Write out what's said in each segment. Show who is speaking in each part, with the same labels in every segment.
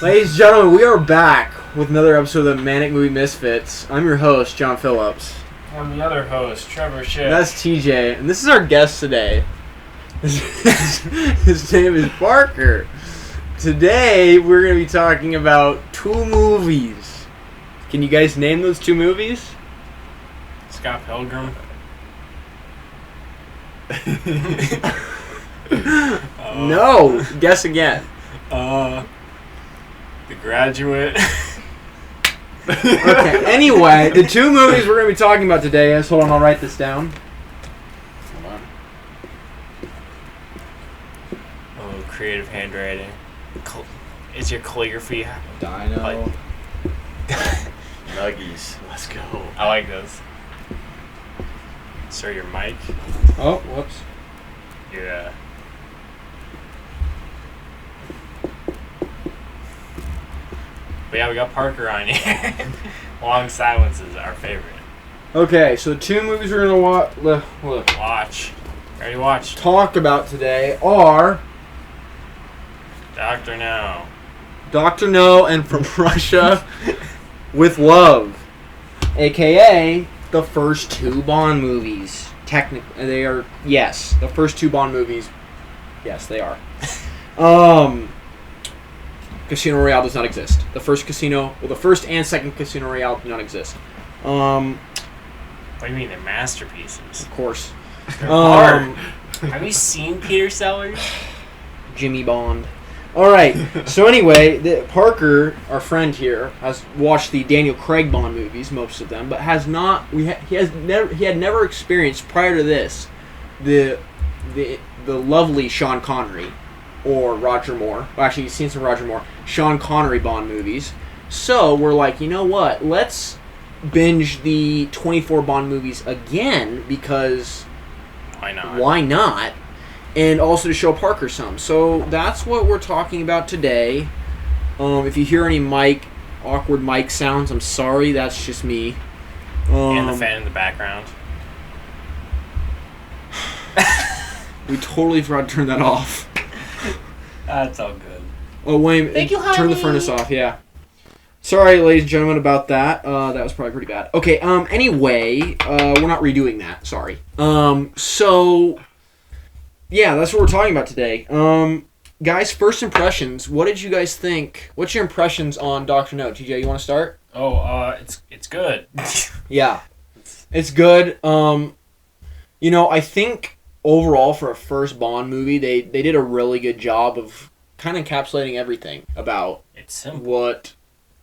Speaker 1: Ladies and gentlemen, we are back with another episode of the Manic Movie Misfits. I'm your host, John Phillips.
Speaker 2: I'm the other host, Trever.
Speaker 1: That's TJ, and this is our guest today. His name is Parker. Today, we're going to be talking about two movies. Can you guys name those two movies?
Speaker 2: Scott Pilgrim.
Speaker 1: No, guess again.
Speaker 2: The Graduate.
Speaker 1: Okay, anyway, the two movies we're going to be talking about today is, hold on, I'll write this down. Hold on.
Speaker 2: Oh, creative handwriting. Is your calligraphy...
Speaker 3: Dino. Nuggies. Let's go.
Speaker 2: I like those. Sir, your mic.
Speaker 1: Oh, whoops.
Speaker 2: Your, But yeah, we got Parker on here. Long Silence is our favorite.
Speaker 1: Okay, so the two movies we're going to
Speaker 2: Watch. Already watched.
Speaker 1: talk about today are
Speaker 2: Dr. No.
Speaker 1: Dr. No and From Russia with Love, a.k.a. the first two Bond movies. Technically, they are, yes, the first two Bond movies. Yes, they are. Casino Royale does not exist. The first and second Casino Royale do not exist.
Speaker 2: What do you mean? They're masterpieces.
Speaker 1: Of course.
Speaker 2: They're hard. Have you seen Peter Sellers?
Speaker 1: Jimmy Bond. All right. So anyway, Parker, our friend here, has watched the Daniel Craig Bond movies, most of them, but has not. He had never experienced prior to this the lovely Sean Connery or Roger Moore. Well, actually, he's seen some Roger Moore, Sean Connery Bond movies. So we're like, you know what? Let's binge the 24 Bond movies again because
Speaker 2: Why not?
Speaker 1: why not? And also to show Parker some. So that's what we're talking about today. If you hear any awkward mic sounds, I'm sorry. That's just me.
Speaker 2: And the fan in the background.
Speaker 1: We totally forgot to turn that off.
Speaker 2: That's all good.
Speaker 1: Oh, wait.
Speaker 2: Thank you,
Speaker 1: Turn the
Speaker 2: honey.
Speaker 1: furnace off, yeah. Sorry, ladies and gentlemen, about that. That was probably pretty bad. Okay, anyway, we're not redoing that. Sorry. So... yeah, that's what we're talking about today. Guys, first impressions. What did you guys think? What's your impressions on Dr. No? TJ, you want to start?
Speaker 2: Oh, it's good.
Speaker 1: Yeah. It's good. I think overall for a first Bond movie, they did a really good job of kind of encapsulating everything about
Speaker 2: It's simple.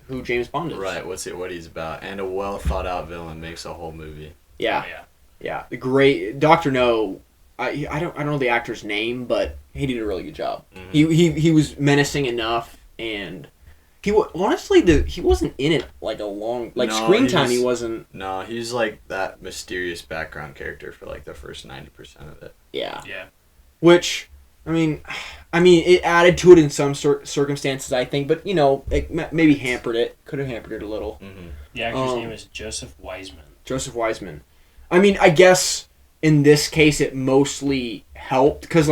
Speaker 1: who James Bond is.
Speaker 3: Right, what he's about. And a well thought out villain makes a whole movie.
Speaker 1: Yeah.
Speaker 2: Oh, yeah.
Speaker 1: Yeah. The great Dr. No. I don't know the actor's name, but he did a really good job. Mm-hmm. He was menacing enough, and he wasn't in it like a long screen time. He wasn't.
Speaker 3: No, he's like that mysterious background character for like the first 90% of it.
Speaker 1: Yeah.
Speaker 2: Yeah.
Speaker 1: Which I mean, it added to it in some circumstances, I think, but it maybe hampered it. Could have hampered it a little.
Speaker 3: Mm-hmm.
Speaker 2: The actor's name is Joseph Wiseman.
Speaker 1: Joseph Wiseman. I mean, I guess. In this case, it mostly helped because,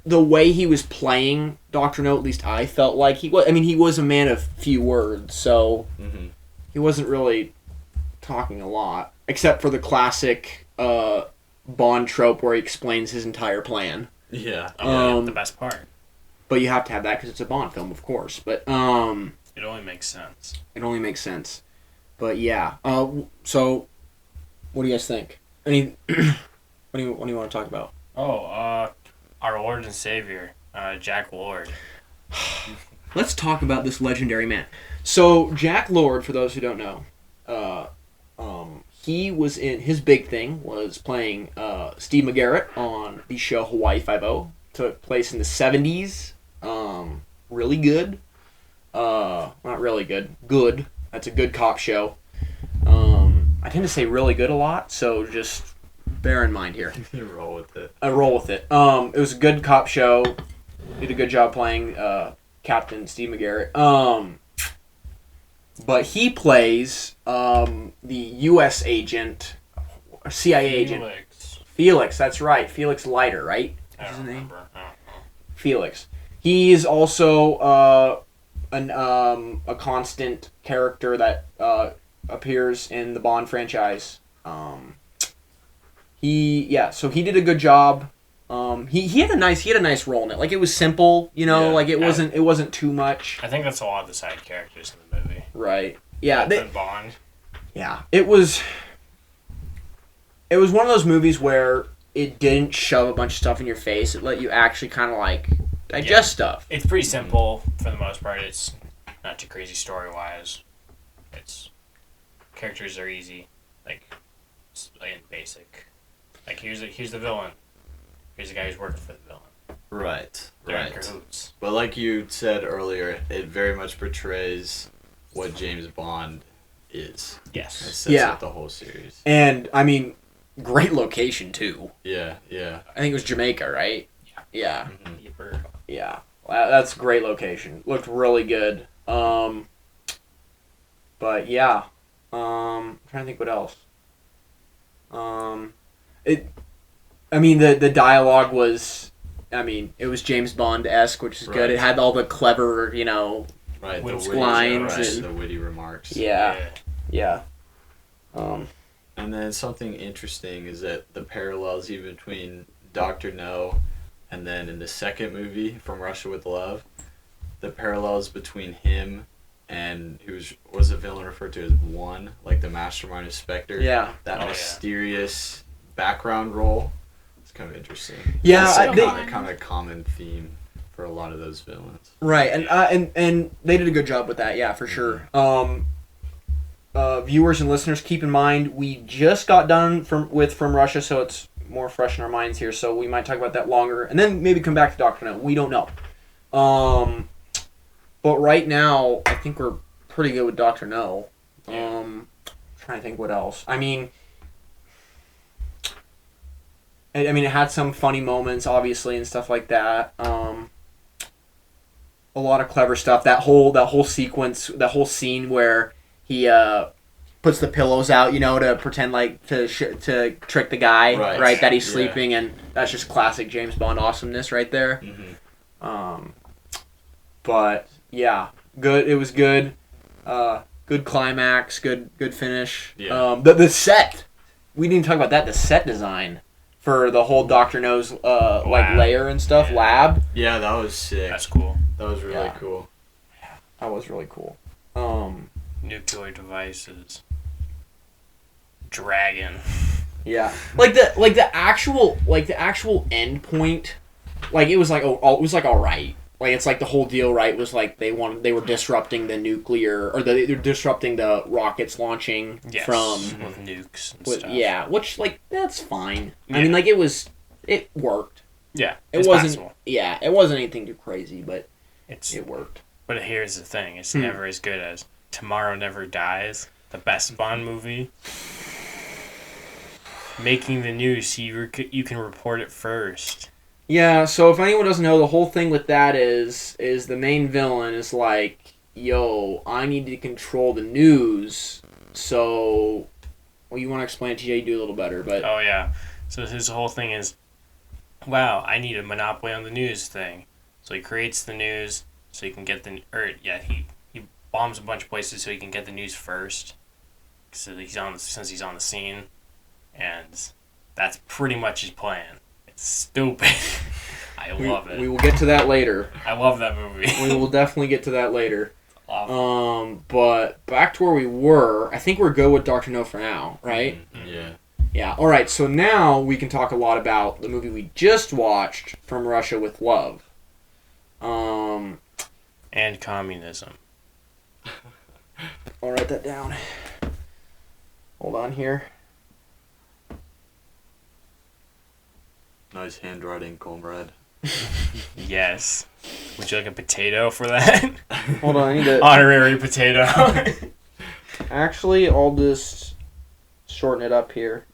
Speaker 1: the way he was playing Dr. No, at least I felt like he was. I mean, he was a man of few words, so he wasn't really talking a lot, except for the classic Bond trope where he explains his entire plan.
Speaker 3: Yeah.
Speaker 2: The best part.
Speaker 1: But you have to have that because it's a Bond film, of course. But
Speaker 2: it only makes sense.
Speaker 1: It only makes sense. But yeah. So, what do you guys think? What do you want to talk about?
Speaker 2: Oh, our Lord and Savior, Jack Lord.
Speaker 1: Let's talk about this legendary man. So, Jack Lord, for those who don't know, he was his big thing was playing Steve McGarrett on the show Hawaii Five-0. Took place in the 70s. Really good. Not really good. Good. That's a good cop show. I tend to say really good a lot, so just bear in mind here.
Speaker 3: You roll with it.
Speaker 1: I roll with it. It was a good cop show. Did a good job playing Captain Steve McGarrett. But he plays the U.S. agent, CIA agent. Felix, that's right. Felix Leiter, right?
Speaker 2: I don't remember.
Speaker 1: Felix. He's also a constant character that appears in the Bond franchise. So he did a good job. He had a nice role in it. Like, it was simple, like it wasn't too much.
Speaker 2: I think that's a lot of the side characters in the movie.
Speaker 1: Right. Yeah.
Speaker 2: Bond.
Speaker 1: Yeah. It was one of those movies where it didn't shove a bunch of stuff in your face. It let you actually kind of like digest stuff.
Speaker 2: It's pretty simple for the most part. It's not too crazy story wise. It's characters are easy, and basic. Like here's the villain. Here's the guy who's working for the villain.
Speaker 3: Right.
Speaker 2: They're in cahoots.
Speaker 3: But like you said earlier, it very much portrays what James Bond is.
Speaker 2: Yes.
Speaker 3: It sets up the whole series.
Speaker 1: And I mean, great location too.
Speaker 3: Yeah.
Speaker 1: I think it was Jamaica, right? Yeah.
Speaker 2: Mm-hmm.
Speaker 1: Yeah. That's a great location. Looked really good. But yeah. I'm trying to think what else. The dialogue was, it was James Bond-esque, which is good. It had all the clever,
Speaker 3: right, the
Speaker 1: lines
Speaker 3: and the witty remarks.
Speaker 1: Yeah.
Speaker 3: And then something interesting is that the parallels even between Dr. No and then in the second movie, From Russia with Love, the parallels between him and who was the villain referred to as One, like the mastermind of Spectre.
Speaker 1: Yeah.
Speaker 3: That mysterious background role. It's kind of interesting.
Speaker 1: Yeah,
Speaker 3: That's kind of common theme for a lot of those villains.
Speaker 1: Right, and they did a good job with that. Yeah, for sure. Viewers and listeners, keep in mind we just got done From Russia, so it's more fresh in our minds here. So we might talk about that longer, and then maybe come back to Dr. No. We don't know. But right now, I think we're pretty good with Dr. No. Trying to think what else. It had some funny moments, obviously, and stuff like that. A lot of clever stuff. That whole sequence, that whole scene where he puts the pillows out, to pretend to trick the guy, right? That he's sleeping, and that's just classic James Bond awesomeness right there.
Speaker 3: Mm-hmm.
Speaker 1: But yeah, good. It was good. Good climax. Good finish.
Speaker 3: Yeah.
Speaker 1: The set. We didn't talk about that. The set design for the whole Dr. No's layer and stuff, lab.
Speaker 3: Yeah, that was sick.
Speaker 2: That's cool.
Speaker 3: That was really cool.
Speaker 1: That was really cool.
Speaker 2: Nuclear devices. Dragon.
Speaker 1: Yeah. The actual end point, it was all right. It's like the whole deal, right, was like they were disrupting the nuclear, or they're disrupting the rockets launching from
Speaker 2: with nukes and stuff.
Speaker 1: Yeah, which that's fine.
Speaker 2: Yeah.
Speaker 1: It worked.
Speaker 2: Yeah,
Speaker 1: it wasn't.
Speaker 2: Possible.
Speaker 1: Yeah, it wasn't anything too crazy, but it worked.
Speaker 2: But here's the thing: it's never as good as Tomorrow Never Dies, the best Bond movie. Making the news so you can report it first.
Speaker 1: Yeah, so if anyone doesn't know, the whole thing with that is the main villain is like, yo, I need to control the news, so... Well, you want to explain it, TJ, you do a little better, but...
Speaker 2: Oh, yeah. So his whole thing is, wow, I need a monopoly on the news thing. So he creates the news so he can get he bombs a bunch of places so he can get the news first. Since he's on the scene. And that's pretty much his plan. Stupid. I love it.
Speaker 1: We will get to that later.
Speaker 2: I love that movie.
Speaker 1: We will definitely get to that later.
Speaker 2: Awesome.
Speaker 1: But back to where we were, I think we're good with Dr. No for now, right?
Speaker 3: Mm-hmm. Yeah.
Speaker 1: Yeah. All right. So now we can talk a lot about the movie we just watched, From Russia with Love.
Speaker 2: And communism.
Speaker 1: I'll write that down. Hold on here.
Speaker 3: Nice handwriting, comrade.
Speaker 2: Yes. Would you like a potato for that?
Speaker 1: Hold on, I need to...
Speaker 2: Honorary potato.
Speaker 1: Actually, I'll just shorten it up here.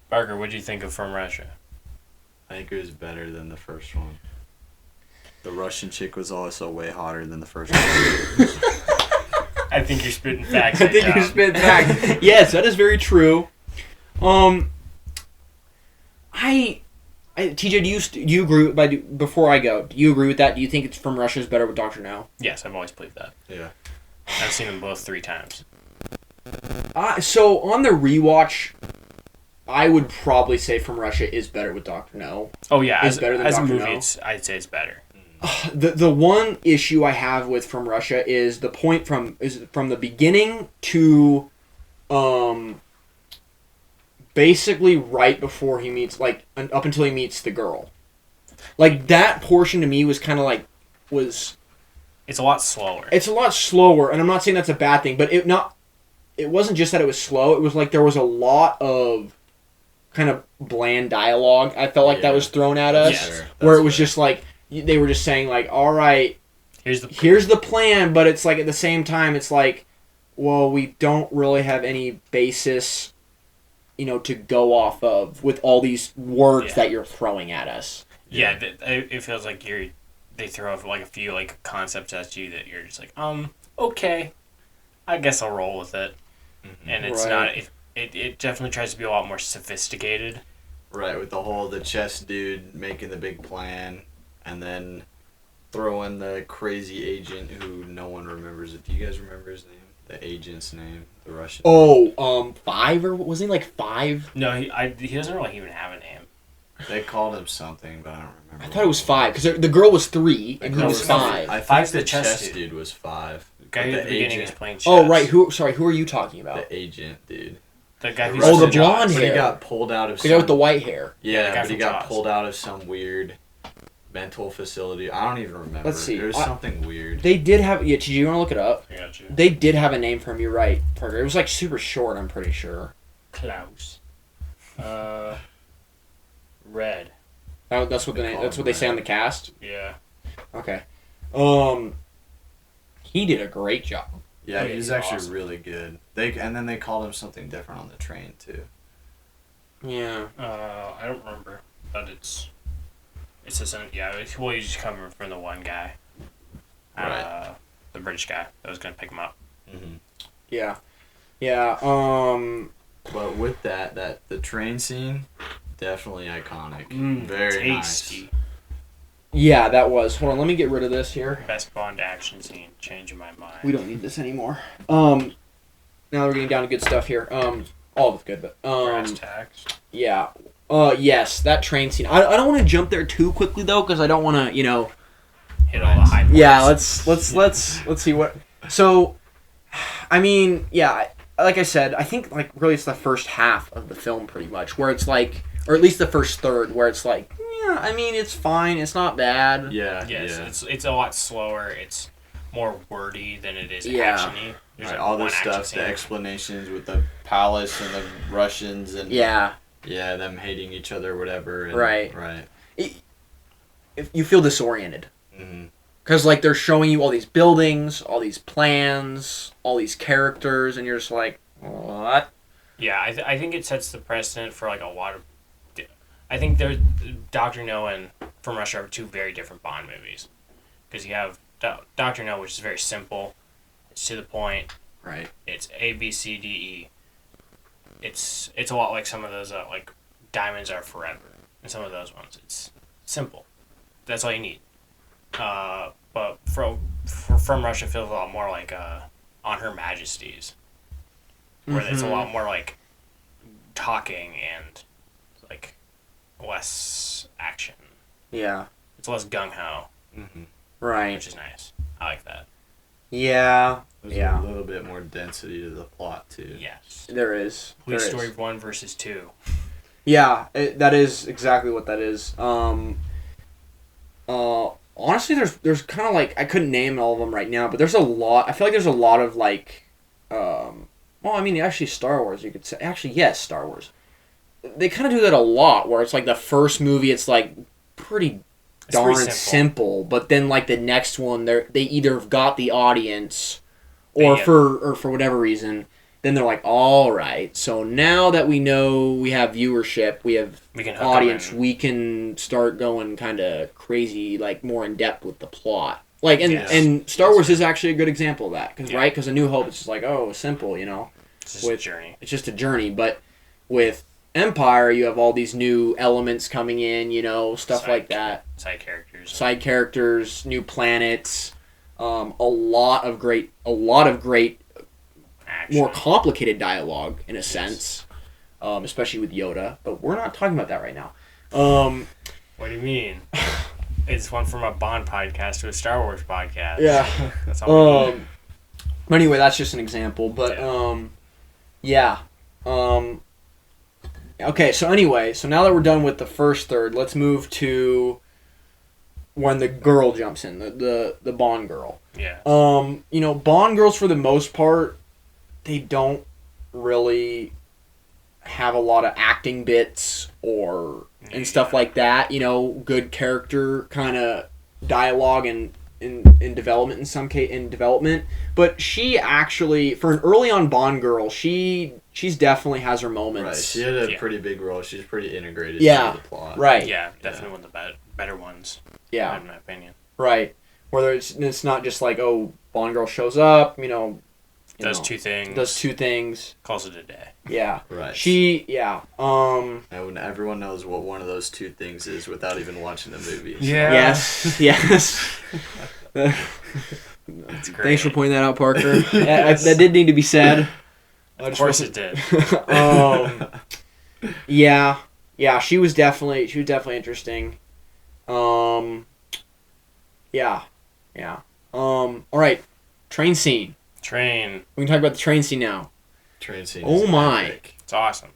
Speaker 2: Parker, what do you think of From Russia?
Speaker 3: I think it was better than the first one. The Russian chick was also way hotter than the first one.
Speaker 2: I think you're spitting facts.
Speaker 1: I think you're spitting facts. Yes, that is very true. TJ, do you agree? Before I go, do you agree with that? Do you think it's From Russia is better with Dr. No?
Speaker 2: Yes, I've always believed that.
Speaker 3: Yeah.
Speaker 2: I've seen them both 3 times.
Speaker 1: So on the rewatch, I would probably say From Russia is better with Dr. No.
Speaker 2: Oh yeah,
Speaker 1: Is better than
Speaker 2: as a
Speaker 1: Dr.
Speaker 2: movie,
Speaker 1: No?
Speaker 2: I'd say it's better.
Speaker 1: The one issue I have with From Russia is the point from the beginning to basically right before he meets, like, up until he meets the girl. Like, that portion to me was kind of like,
Speaker 2: It's a lot slower.
Speaker 1: it's a lot slower, and I'm not saying that's a bad thing, but it wasn't just that it was slow, it was like there was a lot of kind of bland dialogue, I felt like that was thrown at us,
Speaker 2: Yes.
Speaker 1: where it was just like, they were just saying, like, all right, here's the plan, but it's like, at the same time, it's like, well, we don't really have any basis, to go off of with all these words that you're throwing at us.
Speaker 2: Yeah, it feels like they throw like a few like concepts at you that you're just like, okay, I guess I'll roll with it. Mm-hmm. And it's not. It definitely tries to be a lot more sophisticated.
Speaker 3: Right, with the chess dude making the big plan, and then throw in the crazy agent who no one remembers. Do you guys remember his name? The agent's name, the Russian.
Speaker 1: Oh, 5, or was he like 5?
Speaker 2: No, he doesn't really even have a name.
Speaker 3: They called him something, but I don't remember.
Speaker 1: I thought it was 5 because the girl was 3 and he was 5.
Speaker 3: I think
Speaker 2: Five's
Speaker 3: the
Speaker 2: the chess
Speaker 3: chess dude was 5.
Speaker 2: The guy who at the beginning is playing chess.
Speaker 1: Oh right, who are you talking about?
Speaker 3: The agent dude.
Speaker 2: The guy who's
Speaker 1: the blonde
Speaker 3: But
Speaker 1: hair.
Speaker 3: he got pulled out of
Speaker 1: The guy with the white hair.
Speaker 2: Yeah, the guy
Speaker 3: but he
Speaker 2: from
Speaker 3: got
Speaker 2: Jaws.
Speaker 3: pulled out of some weird mental facility. I don't even remember.
Speaker 1: Let's see.
Speaker 3: There was something weird.
Speaker 1: They did have. Yeah, do you want to look it up?
Speaker 2: I got you.
Speaker 1: They did have a name for him. You're right, Parker. It was like super short. I'm pretty sure.
Speaker 2: Klaus. Red.
Speaker 1: That's what the name. That's what they say on the cast.
Speaker 2: Yeah.
Speaker 1: Okay. He did a great job.
Speaker 3: Yeah,
Speaker 2: Yeah,
Speaker 3: he's
Speaker 2: he's
Speaker 3: actually
Speaker 2: awesome.
Speaker 3: really good. And then they called him something different on the train too.
Speaker 1: Yeah.
Speaker 2: I don't remember, but it's just well, he's coming from the one guy.
Speaker 3: Right.
Speaker 2: The British guy that was gonna pick him up.
Speaker 3: Mm-hmm.
Speaker 1: Yeah. Yeah.
Speaker 3: But with that the train scene, definitely iconic. Very
Speaker 2: tasty.
Speaker 3: nice.
Speaker 1: Yeah, that was. Hold on. Let me get rid of this here.
Speaker 2: Best Bond action scene. Changing my mind.
Speaker 1: We don't need this anymore. Now we're getting down to good stuff here. All of it's good, but
Speaker 2: Brass tacks.
Speaker 1: yeah. Yes, that train scene. I don't want to jump there too quickly though, because I don't want to,
Speaker 2: Hit all the high points.
Speaker 1: Yeah, let's see what. So, I mean, yeah, like I said, I think like really it's the first half of the film pretty much where it's like, or at least the first third where it's like, yeah, I mean it's fine, it's not bad.
Speaker 3: Yeah.
Speaker 2: Yes,
Speaker 3: Yeah.
Speaker 2: it's a lot slower. It's more wordy than it is
Speaker 1: Yeah.
Speaker 2: actiony. There's
Speaker 3: Right,
Speaker 2: like
Speaker 3: all
Speaker 2: one
Speaker 3: this
Speaker 2: action
Speaker 3: stuff,
Speaker 2: scene.
Speaker 3: the explanations with the palace and the Russians and
Speaker 1: Yeah.
Speaker 3: yeah, them hating each other, or whatever. And,
Speaker 1: Right.
Speaker 3: Right.
Speaker 1: If you feel disoriented.
Speaker 3: Mm-hmm.
Speaker 1: Because, like, they're showing you all these buildings, all these plans, all these characters, and you're just like, what?
Speaker 2: Yeah, I think it sets the precedent for like a lot of. I think there's Dr. No and From Russia are 2 very different Bond movies, because you have Dr. No, which is very simple, it's to the point,
Speaker 3: Right.
Speaker 2: it's A B C D E. It's a lot like some of those like Diamonds Are Forever, and some of those ones. It's simple. That's all you need. But From Russia feels a lot more like On Her Majesty's, where it's a lot more like talking and like less action.
Speaker 1: Yeah.
Speaker 2: It's less gung ho,
Speaker 3: Mm-hmm.
Speaker 1: Right.
Speaker 2: which is nice. I like that.
Speaker 1: Yeah.
Speaker 3: There's
Speaker 1: Yeah.
Speaker 3: a little bit more density to the plot too.
Speaker 2: Yes.
Speaker 1: There is.
Speaker 2: Police
Speaker 1: There
Speaker 2: Story
Speaker 1: is.
Speaker 2: 1 versus 2.
Speaker 1: Yeah, that is exactly what that is. Honestly, there's kind of like, I couldn't name all of them right now, but there's a lot. I feel like there's a lot of like, well, I mean, actually, Star Wars. You could say, actually, yes, Star Wars. They kind of do that a lot, where it's like the first movie, it's like pretty
Speaker 2: It's pretty
Speaker 1: darn simple, but then like the next one, they either got the audience, or
Speaker 2: Yeah.
Speaker 1: for whatever reason, then they're like, all right, so now that we know we have viewership, we have
Speaker 2: We can hook 'em
Speaker 1: audience,
Speaker 2: in.
Speaker 1: we can start going kind of crazy, like more in depth with the plot. Like,
Speaker 2: Yes.
Speaker 1: and Star Wars is actually a good example of that, cause,
Speaker 2: Yeah.
Speaker 1: right? Because A New Hope, it's just like, oh, simple, you know.
Speaker 2: It's just
Speaker 1: With-
Speaker 2: a journey.
Speaker 1: It's just a journey, but with Empire, you have all these new elements coming in, you know, stuff like that.
Speaker 2: Side characters.
Speaker 1: Side characters, new planets, a lot of great,
Speaker 2: Action.
Speaker 1: more complicated dialogue in a sense, especially with Yoda. But we're not talking about that right now.
Speaker 2: What do you mean? It's one from a Bond podcast to a Star Wars podcast.
Speaker 1: Yeah.
Speaker 2: That's all we need.
Speaker 1: But anyway, that's just an example. But yeah. Okay, so anyway, so now that we're done with the first third, let's move to when the girl jumps in, the Bond girl.
Speaker 2: Yeah.
Speaker 1: You know, Bond girls for the most part, they don't really have a lot of acting bits and stuff like that. You know, good character kind of dialogue and in development in development. But she actually, for an early on Bond girl, she's definitely has her moments.
Speaker 3: Right, she had a pretty big role. She's pretty integrated
Speaker 1: Yeah,
Speaker 3: into the plot.
Speaker 1: right.
Speaker 2: Yeah, definitely one of the better ones.
Speaker 1: Yeah,
Speaker 2: In my opinion.
Speaker 1: right. Whether it's not just like, oh, Bond girl shows up,
Speaker 2: Does two things.
Speaker 1: Calls
Speaker 2: it a day.
Speaker 1: Yeah.
Speaker 3: Right.
Speaker 1: And
Speaker 3: everyone knows what one of those two things is without even watching the movie. So.
Speaker 2: Yeah.
Speaker 1: Yes.
Speaker 2: That's great.
Speaker 1: Thanks for pointing that out, Parker. That did need to be said.
Speaker 2: Of course it did.
Speaker 1: Yeah. She was definitely interesting. Yeah. All right. Train scene.
Speaker 2: Train.
Speaker 1: We can talk about the train scene now.
Speaker 3: Train scene.
Speaker 1: Oh my.
Speaker 3: Epic.
Speaker 2: It's awesome.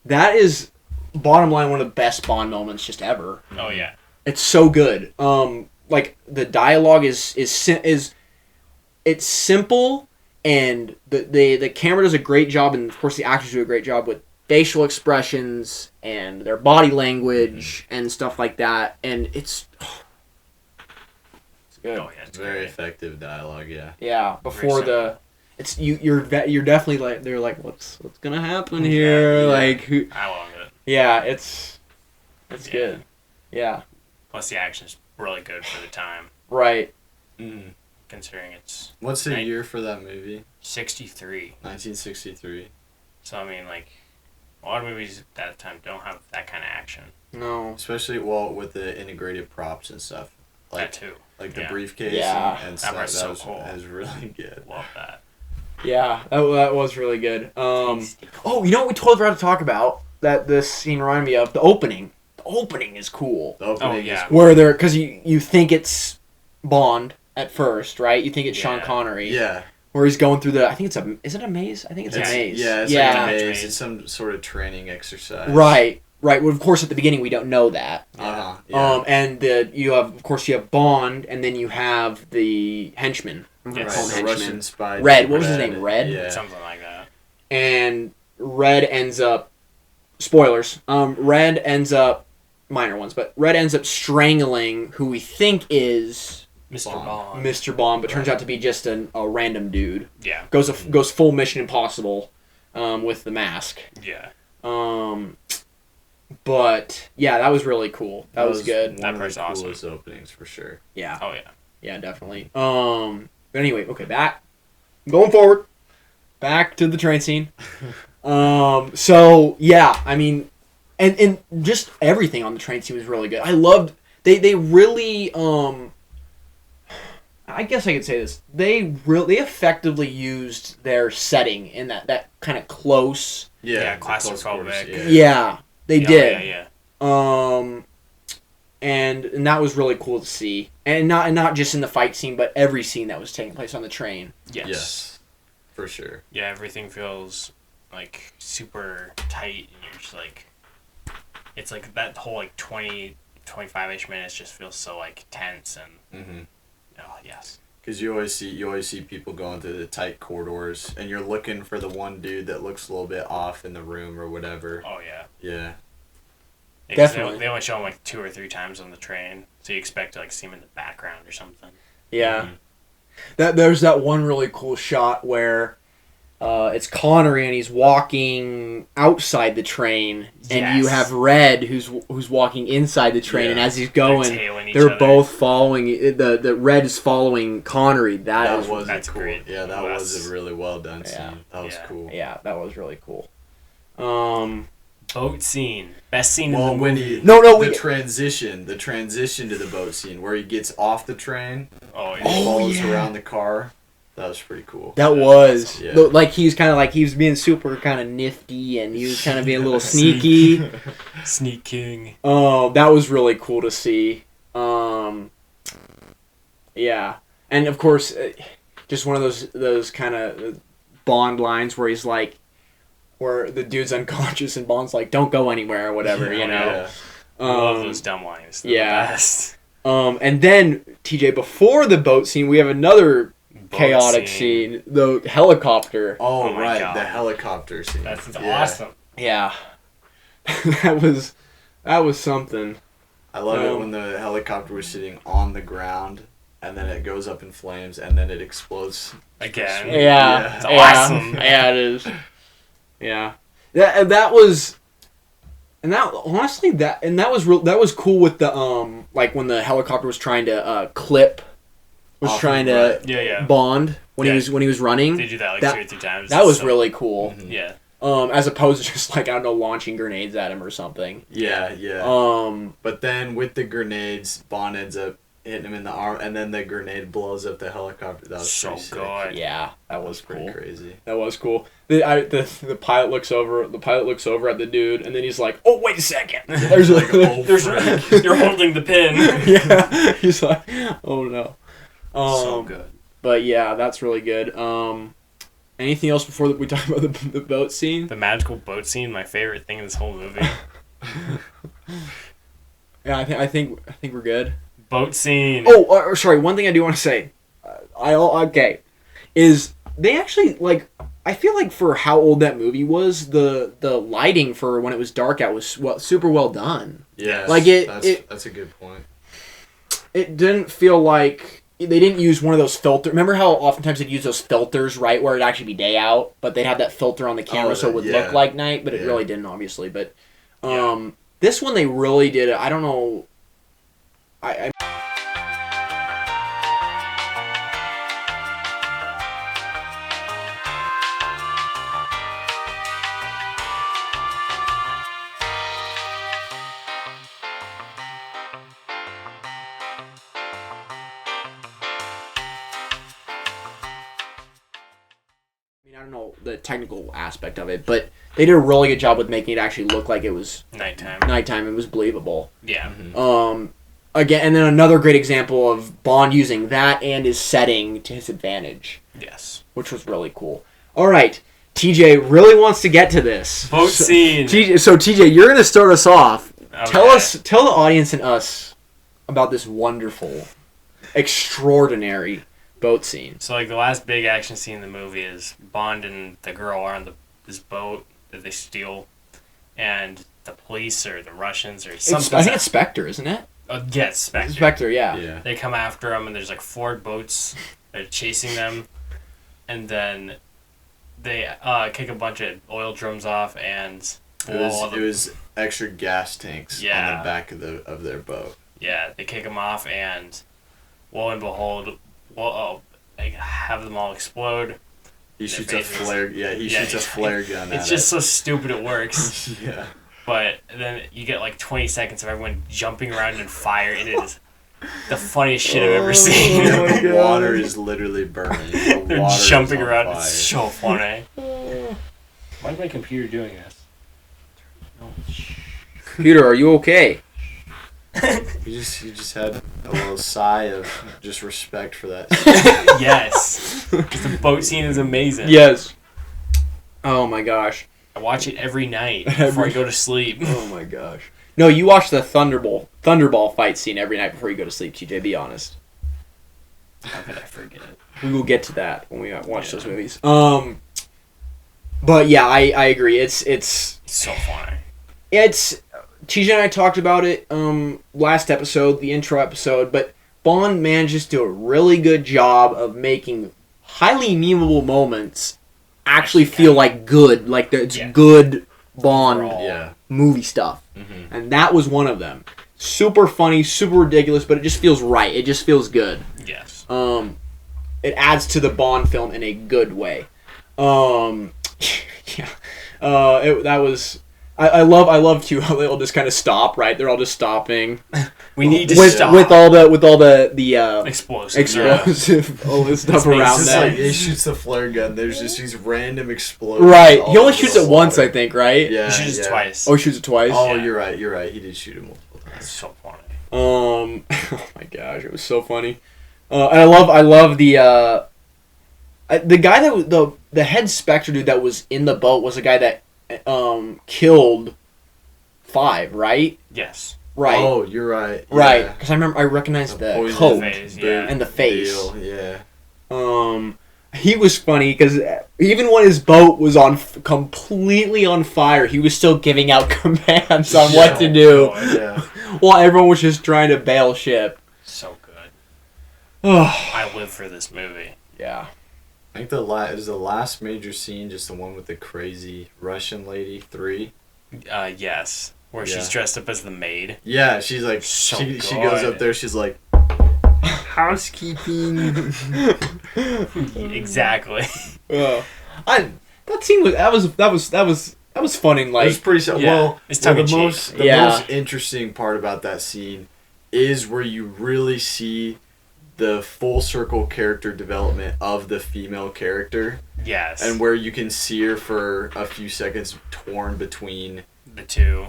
Speaker 1: That is, bottom line, one of the best Bond moments just ever.
Speaker 2: Oh yeah.
Speaker 1: It's so good. Like the dialogue is it's simple, and the camera does a great job, and of course the actors do a great job with facial expressions and their body language and stuff like that, and it's good.
Speaker 2: Oh yeah. It's
Speaker 3: Very
Speaker 2: great.
Speaker 3: effective dialogue. Yeah.
Speaker 1: Yeah, before you're definitely like, they're like, what's gonna happen here?
Speaker 3: Yeah.
Speaker 1: Like who?
Speaker 2: I love it.
Speaker 1: Yeah, it's
Speaker 2: Yeah.
Speaker 1: good. Yeah,
Speaker 2: Plus the action's really good for the time,
Speaker 1: right.
Speaker 3: Mm.
Speaker 2: considering it's
Speaker 3: What's the
Speaker 2: Right.
Speaker 3: year for that movie?
Speaker 2: 63.
Speaker 3: 1963.
Speaker 2: So I mean, like, a lot of movies at that time don't have that kind of action.
Speaker 1: No.
Speaker 3: Especially with the integrated props and stuff.
Speaker 2: That too.
Speaker 3: Like the
Speaker 2: Yeah.
Speaker 3: briefcase
Speaker 1: Yeah.
Speaker 3: and
Speaker 2: That
Speaker 3: stuff.
Speaker 2: was so
Speaker 3: was,
Speaker 2: cool.
Speaker 3: That was really good.
Speaker 2: Love that.
Speaker 1: Yeah, that was really good. Oh, you know what we totally forgot to talk about that this scene reminded me of? The opening. The opening is cool.
Speaker 3: The opening
Speaker 2: yeah.
Speaker 3: is
Speaker 1: Where they're, because you think it's Bond at first, right? You think it's Sean
Speaker 2: Yeah.
Speaker 1: Connery.
Speaker 3: Yeah.
Speaker 1: Where he's going through is it a maze? I think it's a maze.
Speaker 3: Yeah, it's
Speaker 1: yeah.
Speaker 3: like a maze.
Speaker 2: Maze.
Speaker 3: It's some sort of training exercise.
Speaker 1: Right. Well, of course, at the beginning we don't know that.
Speaker 3: Uh-huh. Yeah.
Speaker 1: And you have Bond, and then you have the henchman.
Speaker 2: Yes.
Speaker 3: Right,
Speaker 1: Call him
Speaker 3: the
Speaker 1: henchman.
Speaker 3: Russian spy.
Speaker 1: Red. What was his name? Red?
Speaker 3: Yeah.
Speaker 2: Something like that.
Speaker 1: And Red ends up, spoilers, Red ends up, minor ones, but Red ends up strangling who we think is
Speaker 2: Mr.
Speaker 3: Bond.
Speaker 2: Bond.
Speaker 1: Mr. Bond, but turns out to be just a random dude.
Speaker 2: Yeah.
Speaker 1: Goes full Mission Impossible with the mask.
Speaker 2: Yeah.
Speaker 1: But yeah, that was really cool. That was good.
Speaker 2: That
Speaker 3: One of
Speaker 2: part's
Speaker 3: the
Speaker 2: awesome.
Speaker 3: coolest openings for sure.
Speaker 1: Yeah.
Speaker 2: Oh yeah.
Speaker 1: Yeah, definitely. But anyway, okay, going forward, back to the train scene. So yeah, I mean, and just everything on the train scene was really good. I loved they really I guess I could say this. They effectively used their setting in that kind of close.
Speaker 2: Yeah,
Speaker 3: the close
Speaker 2: claustrophobic.
Speaker 3: quarters,
Speaker 1: Yeah, they
Speaker 2: Yeah,
Speaker 1: did.
Speaker 2: Yeah.
Speaker 1: And that was really cool to see, and not just in the fight scene, but every scene that was taking place on the train.
Speaker 2: Yes.
Speaker 3: For sure.
Speaker 2: Yeah, everything feels like super tight, and you're just like, it's like that whole like 20, 25-ish minutes just feels so like tense and
Speaker 3: Mm-hmm.
Speaker 2: oh yes.
Speaker 3: Because you always see people going through the tight corridors, and you're looking for the one dude that looks a little bit off in the room or whatever.
Speaker 2: Oh yeah.
Speaker 3: Yeah.
Speaker 2: Yeah, 'cause
Speaker 1: Definitely.
Speaker 2: They only show him like 2 or 3 times on the train, so you expect to like see him in the background or something.
Speaker 1: Yeah.
Speaker 2: Mhm.
Speaker 1: There's that one really cool shot where it's Connery and he's walking outside the train, and you
Speaker 2: Yes.
Speaker 1: have Red who's walking inside the train,
Speaker 3: Yeah.
Speaker 1: and as he's going,
Speaker 2: tailing each
Speaker 1: they're
Speaker 2: other.
Speaker 1: both following the Red is following Connery.
Speaker 3: That was
Speaker 2: that's
Speaker 3: cool.
Speaker 2: great.
Speaker 3: Yeah, that was a really well done
Speaker 1: Yeah.
Speaker 3: scene. That was
Speaker 2: Yeah.
Speaker 3: cool.
Speaker 1: yeah, that was really cool.
Speaker 2: Boat scene. Best scene in
Speaker 3: Well,
Speaker 2: the
Speaker 3: when
Speaker 2: movie.
Speaker 3: he
Speaker 1: No,
Speaker 3: transition to the boat scene where he gets off the train,
Speaker 2: Oh, yeah.
Speaker 3: and follows
Speaker 1: yeah.
Speaker 3: around the car. That was pretty cool.
Speaker 1: That was
Speaker 3: Yeah.
Speaker 1: like he was kind of like he was being super kind of nifty and he was kind of being a little sneaky.
Speaker 2: Sneak King.
Speaker 1: Oh, that was really cool to see. Yeah, and of course, just one of those kind of Bond lines where he's like, where the dude's unconscious and Bond's like, "Don't go anywhere" or whatever, you know.
Speaker 3: Yeah.
Speaker 2: I love those dumb lines. They're
Speaker 1: yeah.
Speaker 2: the best.
Speaker 1: And then TJ, before the boat scene, we have another
Speaker 2: Boat
Speaker 1: chaotic scene, the helicopter.
Speaker 3: Oh,
Speaker 2: Oh my
Speaker 3: right,
Speaker 2: God.
Speaker 3: the helicopter scene.
Speaker 2: That's
Speaker 3: Yeah.
Speaker 2: awesome.
Speaker 1: Yeah, that was something.
Speaker 3: I love it when the helicopter was sitting on the ground, and then it goes up in flames, and then it explodes.
Speaker 2: Again.
Speaker 1: Yeah,
Speaker 2: It's awesome.
Speaker 1: Yeah, it is. Yeah, that was, and that honestly that was cool with the like when the helicopter was trying to trying to
Speaker 3: right.
Speaker 2: Yeah.
Speaker 1: Bond when
Speaker 2: Yeah.
Speaker 1: he was running.
Speaker 2: They do that like
Speaker 1: That-
Speaker 2: 2 or 3 times.
Speaker 1: That was
Speaker 2: So-
Speaker 1: really cool.
Speaker 3: Mhm.
Speaker 2: Yeah.
Speaker 1: As opposed to just like I don't know launching grenades at him or something.
Speaker 3: Yeah. But then with the grenades, Bond ends up hitting him in the arm, and then the grenade blows up the helicopter. That was
Speaker 2: So
Speaker 3: pretty sick.
Speaker 2: good.
Speaker 1: Yeah, that
Speaker 3: That
Speaker 1: was
Speaker 3: pretty
Speaker 1: cool.
Speaker 3: crazy.
Speaker 1: That was cool. The pilot looks over. The pilot looks over at the dude, and then he's like, "Oh, wait a second. There's
Speaker 3: Like, oh,
Speaker 2: You're holding the pin.
Speaker 1: yeah." He's like, "Oh no."
Speaker 2: So good.
Speaker 1: But yeah, that's really good. Anything else before we talk about the boat scene?
Speaker 2: The magical boat scene, my favorite thing in this whole movie.
Speaker 1: Yeah, I think we're good.
Speaker 2: Boat scene.
Speaker 1: Oh, sorry. One thing I do want to say, is they actually like. I feel like for how old that movie was, the lighting for when it was dark out was super well done.
Speaker 3: Yeah.
Speaker 1: Like
Speaker 3: That's a good point.
Speaker 1: It didn't feel like they didn't use one of those filters. Remember how oftentimes they'd use those filters, right, where it'd actually be day out, but they'd have that filter on the camera so it would look like night, but it really didn't, obviously. But this one they really did. I don't know. I don't know the technical aspect of it, but they did a really good job with making it actually look like it was
Speaker 2: Nighttime.
Speaker 1: nighttime. It was believable.
Speaker 2: Yeah.
Speaker 1: Again, and then another great example of Bond using that and his setting to his advantage,
Speaker 2: Yes.
Speaker 1: which was really cool. All right, TJ really wants to get to this.
Speaker 2: Boat scene.
Speaker 1: TJ, you're gonna start us off.
Speaker 2: Okay.
Speaker 1: Tell the audience and us about this wonderful, extraordinary boat scene.
Speaker 2: So, like, the last big action scene in the movie is Bond and the girl are on this boat that they steal, and the police or the Russians or something.
Speaker 1: I think it's Spectre, isn't it?
Speaker 2: Yes, Spectre.
Speaker 1: Spectre, yeah.
Speaker 3: Yeah.
Speaker 2: They come after them, and there's like 4 boats that are chasing them, and then they kick a bunch of oil drums off and blow all
Speaker 3: It was extra gas tanks on
Speaker 2: Yeah.
Speaker 3: the back of their boat.
Speaker 2: Yeah, they kick them off, and lo and behold, they have them all explode.
Speaker 3: He
Speaker 2: Their
Speaker 3: shoots a
Speaker 2: faces.
Speaker 3: flare. Yeah, he shoots a flare gun.
Speaker 2: It's
Speaker 3: at
Speaker 2: just so stupid it works.
Speaker 3: it. Yeah.
Speaker 2: But then you get like 20 seconds of everyone jumping around in fire. It is the funniest shit I've ever seen.
Speaker 1: Oh my
Speaker 3: The
Speaker 1: God.
Speaker 3: water is literally burning. The
Speaker 2: They're
Speaker 3: water is
Speaker 2: jumping
Speaker 3: on
Speaker 2: around.
Speaker 3: fire.
Speaker 2: It's so funny. Why is my computer doing this?
Speaker 1: Peter, are you okay?
Speaker 3: You just had a little sigh of just respect for that.
Speaker 2: Yes. 'Cause the boat scene is amazing.
Speaker 1: Yes. Oh my gosh.
Speaker 2: I watch it every night before I go to sleep.
Speaker 1: Oh my gosh. No, you watch the Thunderball fight scene every night before you go to sleep, TJ, be honest.
Speaker 2: How could I forget it?
Speaker 1: We will get to that when we watch those movies. But yeah, I agree. It's
Speaker 2: It's so funny.
Speaker 1: TJ and I talked about it last episode, the intro episode, but Bond manages to do a really good job of making highly memeable moments actually feel like good, like it's good Bond
Speaker 2: Overall.
Speaker 3: Yeah.
Speaker 1: movie stuff.
Speaker 3: Mm-hmm.
Speaker 1: And that was one of them. Super funny, super ridiculous, but it just feels right. It just feels good.
Speaker 2: Yes.
Speaker 1: It adds to the Bond film in a good way. Yeah. That was I love too how they all just kind of stop. Right, they're all just stopping.
Speaker 2: We need to
Speaker 1: with
Speaker 2: stop.
Speaker 1: with all the
Speaker 2: explosive.
Speaker 1: all this stuff
Speaker 2: It's
Speaker 1: around
Speaker 3: It's just
Speaker 1: them.
Speaker 3: like he shoots the flare gun. There's just these random explosions.
Speaker 1: Right,
Speaker 3: all
Speaker 1: he only
Speaker 3: over
Speaker 1: shoots
Speaker 3: the
Speaker 1: it once,
Speaker 3: water.
Speaker 1: I think. Right?
Speaker 3: Yeah,
Speaker 2: He shoots it twice.
Speaker 1: Oh, he shoots it twice.
Speaker 3: Oh,
Speaker 2: Yeah.
Speaker 3: you're right. He did shoot it multiple times.
Speaker 2: That's so funny.
Speaker 1: Oh my gosh, it was so funny. And I love the guy that the head Spectre dude that was in the boat was a guy that killed 5, right?
Speaker 2: Yes.
Speaker 1: Right.
Speaker 3: Oh, you're right.
Speaker 1: Right,
Speaker 3: Yeah.
Speaker 1: because I recognized the
Speaker 3: poison
Speaker 1: coat
Speaker 2: face, yeah.
Speaker 1: and the face.
Speaker 3: Deal, yeah.
Speaker 1: He was funny because even when his boat was completely on fire, he was still giving out commands on what to do,
Speaker 3: Yeah.
Speaker 1: while everyone was just trying to bail ship.
Speaker 2: So good.
Speaker 1: Oh,
Speaker 2: I live for this movie.
Speaker 1: yeah.
Speaker 3: I think is the last major scene just the one with the crazy Russian lady 3.
Speaker 2: Yes. Where
Speaker 3: Yeah.
Speaker 2: she's dressed up as the maid.
Speaker 3: Yeah, she's like
Speaker 2: So
Speaker 3: she goes
Speaker 2: good.
Speaker 3: up there. She's like housekeeping.
Speaker 2: Exactly.
Speaker 1: That scene was fun and
Speaker 3: It was
Speaker 1: like
Speaker 3: pretty.
Speaker 2: Yeah,
Speaker 3: Well,
Speaker 2: it's
Speaker 3: the
Speaker 2: tongue-in-cheek.
Speaker 3: the
Speaker 1: Yeah.
Speaker 3: most interesting part about that scene is where you really see the full circle character development of the female character,
Speaker 2: Yes.
Speaker 3: and where you can see her for a few seconds torn between
Speaker 2: the two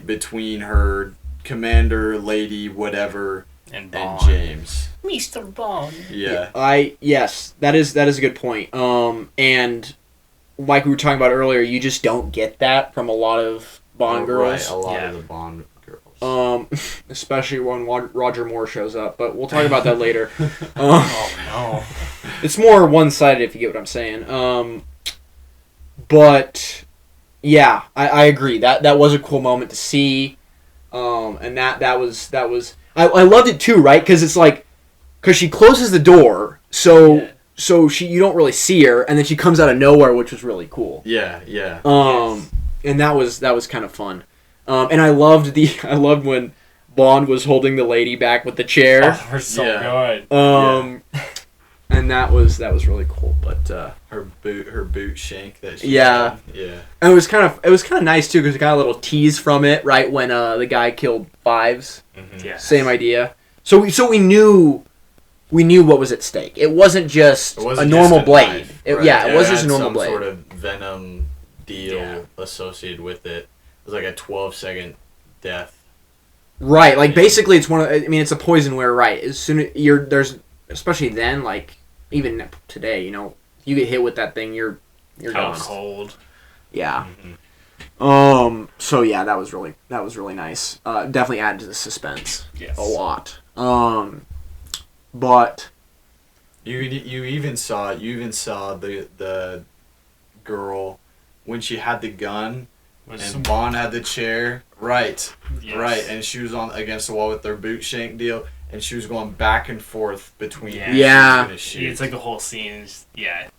Speaker 3: between her commander lady whatever
Speaker 2: and
Speaker 3: and
Speaker 2: Bond.
Speaker 3: James.
Speaker 2: Mr. Bond.
Speaker 3: Yeah.
Speaker 1: yes, that is a good point. And like we were talking about earlier, you just don't get that from a lot of Bond girls.
Speaker 3: Right, a lot
Speaker 2: Yeah.
Speaker 3: of the Bond girls.
Speaker 1: Especially when Roger Moore shows up, but we'll talk about that later.
Speaker 2: Oh no.
Speaker 1: It's more one-sided, if you get what I'm saying. But yeah, I agree. That was a cool moment to see, and that was I loved it too, right? Because it's like, because she closes the door, so
Speaker 2: Yeah.
Speaker 1: you don't really see her, and then she comes out of nowhere, which was really cool.
Speaker 3: Yeah, yeah.
Speaker 1: And that was kind of fun. And I loved when Bond was holding the lady back with the chair.
Speaker 2: Oh, we're so
Speaker 3: Yeah.
Speaker 2: good.
Speaker 1: And that was really cool. But
Speaker 3: Her boot shank that she
Speaker 1: Yeah.
Speaker 3: had. Yeah.
Speaker 1: and it was kind of nice too because it got a little tease from it, right when the guy killed Fives.
Speaker 3: Mhm.
Speaker 2: Yeah.
Speaker 1: Same idea. So we knew what was at stake. It wasn't just
Speaker 3: It wasn't
Speaker 1: a normal
Speaker 3: just
Speaker 1: blade.
Speaker 3: knife,
Speaker 1: It
Speaker 3: right?
Speaker 1: was just a
Speaker 3: had
Speaker 1: normal
Speaker 3: some
Speaker 1: blade.
Speaker 3: sort of venom deal
Speaker 2: Yeah.
Speaker 3: associated with it. It was like a 12-second death.
Speaker 1: Right, like basically it's it's a poison where, right, as soon as there's, especially then, like even today, you get hit with that thing, you're
Speaker 2: Out
Speaker 1: done.
Speaker 2: cold.
Speaker 1: Yeah.
Speaker 3: Mhm.
Speaker 1: So yeah, that was really nice. Definitely added to the suspense
Speaker 2: Yes.
Speaker 1: a lot. But
Speaker 3: You even saw the girl when she had the gun and Bond had the chair. Right.
Speaker 2: Yes.
Speaker 3: Right, and she was on against the wall with their boot shank deal, and she was going back and forth between.
Speaker 2: Yeah.
Speaker 3: who she was
Speaker 1: Yeah.
Speaker 3: gonna shoot.
Speaker 2: It's like the whole scene is,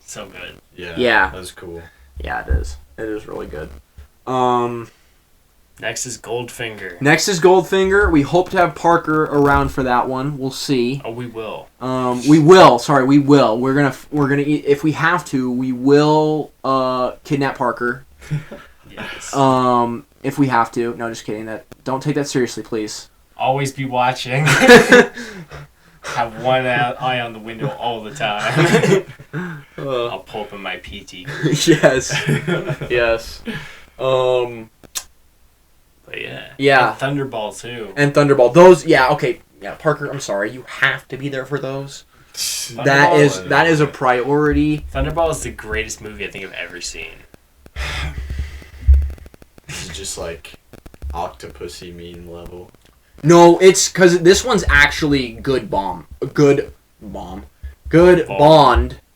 Speaker 2: so good.
Speaker 1: Yeah.
Speaker 3: that was cool.
Speaker 1: yeah, it is. It is really good.
Speaker 2: Next is Goldfinger.
Speaker 1: Next is Goldfinger. We hope to have Parker around for that one. We'll see.
Speaker 2: Oh, we will.
Speaker 1: We will. Sorry, we will. We're gonna if we have to, we will kidnap Parker.
Speaker 2: Yes.
Speaker 1: If we have to. No, just kidding. Don't take that seriously, please.
Speaker 2: Always be watching. Have one eye on the window all the time. I'll pull up in my PT.
Speaker 1: Yes. Yes.
Speaker 2: But yeah.
Speaker 1: Yeah.
Speaker 2: And Thunderball too.
Speaker 1: And Thunderball. Those. Yeah. Okay. Yeah. Parker. I'm sorry. You have to be there for those. That is a priority.
Speaker 2: Thunderball is the greatest movie I think I've ever seen.
Speaker 3: This is just like Octopussy meme level.
Speaker 1: No, it's because this one's actually good Bond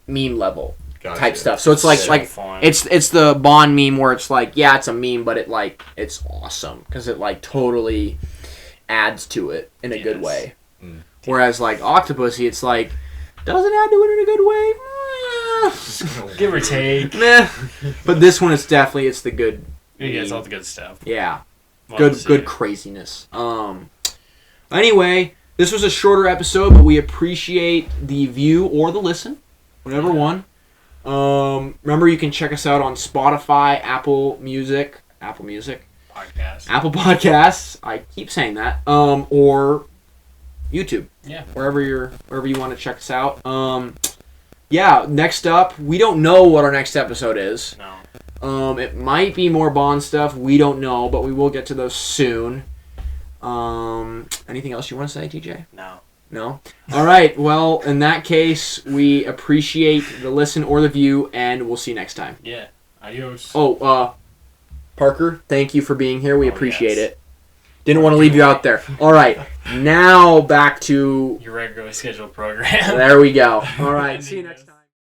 Speaker 1: meme level
Speaker 3: Gotcha.
Speaker 1: type stuff. So it's like
Speaker 2: So
Speaker 1: like
Speaker 2: fun.
Speaker 1: it's the Bond meme where it's like, yeah, it's a meme, but it's awesome because it like totally adds to it in a good
Speaker 2: Yes.
Speaker 1: way.
Speaker 3: Mm.
Speaker 1: Whereas like Octopussy, it's like, does it add to it in a good way?
Speaker 2: Give or take.
Speaker 1: Meh. But this one, it's the good.
Speaker 2: Yeah, it's all the good stuff.
Speaker 1: Yeah.
Speaker 2: Love to see
Speaker 1: Good
Speaker 2: it.
Speaker 1: craziness. Anyway, this was a shorter episode, but we appreciate the view or the listen, whatever one. Remember, you can check us out on Spotify, Apple Music,
Speaker 2: Podcasts.
Speaker 1: Apple Podcasts. I keep saying that. Or YouTube.
Speaker 2: Yeah.
Speaker 1: Wherever you want to check us out. Yeah. Next up, we don't know what our next episode is.
Speaker 2: No.
Speaker 1: It might be more Bond stuff. We don't know, but we will get to those soon. Anything else you want to say, TJ?
Speaker 2: No.
Speaker 1: No? All right. Well, in that case, we appreciate the listen or the view, and we'll see you next time.
Speaker 2: Yeah. Adios.
Speaker 1: Oh, Parker, thank you for being here. We appreciate it. Didn't want to leave you out there. All right. Now back to
Speaker 2: your regularly scheduled program.
Speaker 1: There we go. All right. See you next time.